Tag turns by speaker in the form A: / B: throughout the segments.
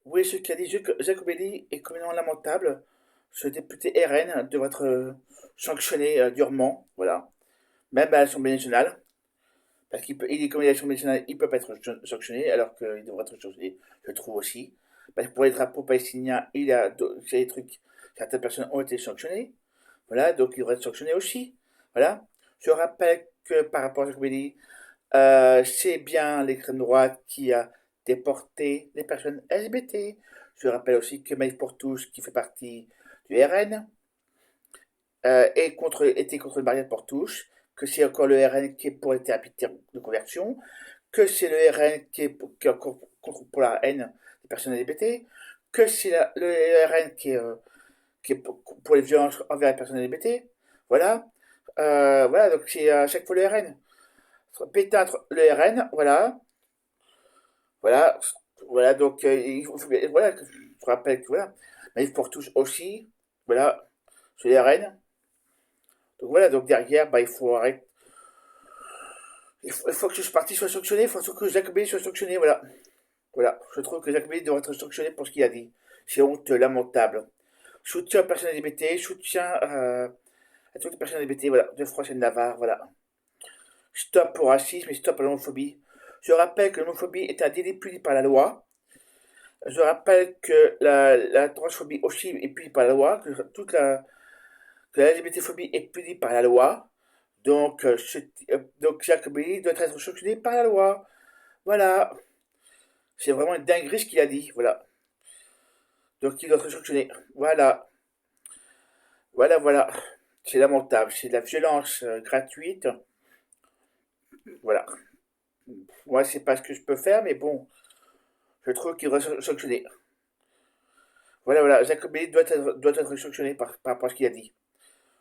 A: Oui, ce qu'a dit Jacobelli est complètement lamentable. Ce député RN devrait être sanctionné durement, voilà. Même à l'Assemblée nationale, parce il est comme à l'Assemblée nationale, il peut pas être sanctionné, alors qu'il devrait être sanctionné, je trouve aussi. Parce que pour les drapeaux palestiniens, c'est des trucs, certaines personnes ont été sanctionnées, voilà, donc il devrait être sanctionné aussi, voilà. Je rappelle que par rapport à Jacobelli, c'est bien l'extrême droite qui a déporté les personnes LGBT. Je rappelle aussi que Maïf pour tous, qui fait partie du RN, était contre le mariage pour tous, que c'est encore le RN qui est pour les thérapies de conversion, que c'est le RN qui est encore contre pour la haine des personnes LGBT, que c'est le RN qui est pour les violences envers les personnes LGBT. Voilà. Voilà, donc c'est à chaque fois le RN. Pétatre le RN, voilà. Voilà, voilà, donc voilà, je rappelle que voilà, Maïf pour tous aussi, voilà, c'est les RN. Donc voilà, donc derrière, bah, il faut arrêter. Il faut que ce parti soit sanctionné, il faut que Jacobelli soit sanctionné, voilà. Voilà, je trouve que Jacobelli devrait être sanctionné pour ce qu'il a dit. C'est honte lamentable. Soutien aux personnes LGBT, soutien à toutes les personnes LGBT, voilà, de France et de Navarre, voilà. Stop au racisme et stop à l'homophobie. Je rappelle que l'homophobie est un délit puni par la loi. Je rappelle que la transphobie aussi est punie par la loi, que la LGBTphobie est punie par la loi. Donc, donc Jacobelli doit être sanctionné par la loi. Voilà. C'est vraiment une dinguerie ce qu'il a dit. Voilà. Donc, il doit être sanctionné. Voilà. Voilà, voilà. C'est lamentable. C'est de la violence gratuite. Voilà. Moi, c'est pas ce que je peux faire, mais bon, je trouve qu'il doit être sanctionné. Voilà, voilà. Jacobelli doit être sanctionné par rapport à ce qu'il a dit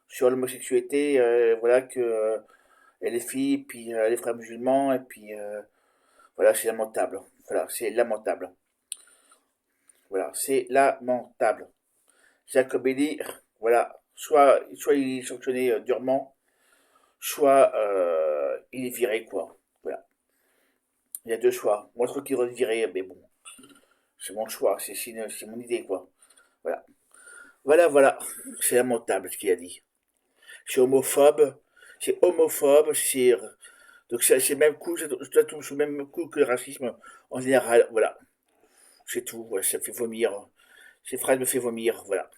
A: sur l'homosexualité. Voilà que et les filles, puis les frères musulmans, et puis voilà, c'est lamentable. Voilà, c'est lamentable. Voilà, c'est lamentable. Jacobelli, voilà, soit il est sanctionné durement, soit il est viré, quoi. Voilà, il y a deux choix. Moi, je trouve qu'il doit être viré, mais bon, c'est mon choix, c'est mon idée, quoi. Voilà, voilà, voilà, c'est lamentable ce qu'il a dit. C'est homophobe, c'est donc c'est le même coup, ça tombe sous le même coup que le racisme en général, voilà. C'est tout, voilà, ça fait vomir. Ces phrases me fait vomir, voilà.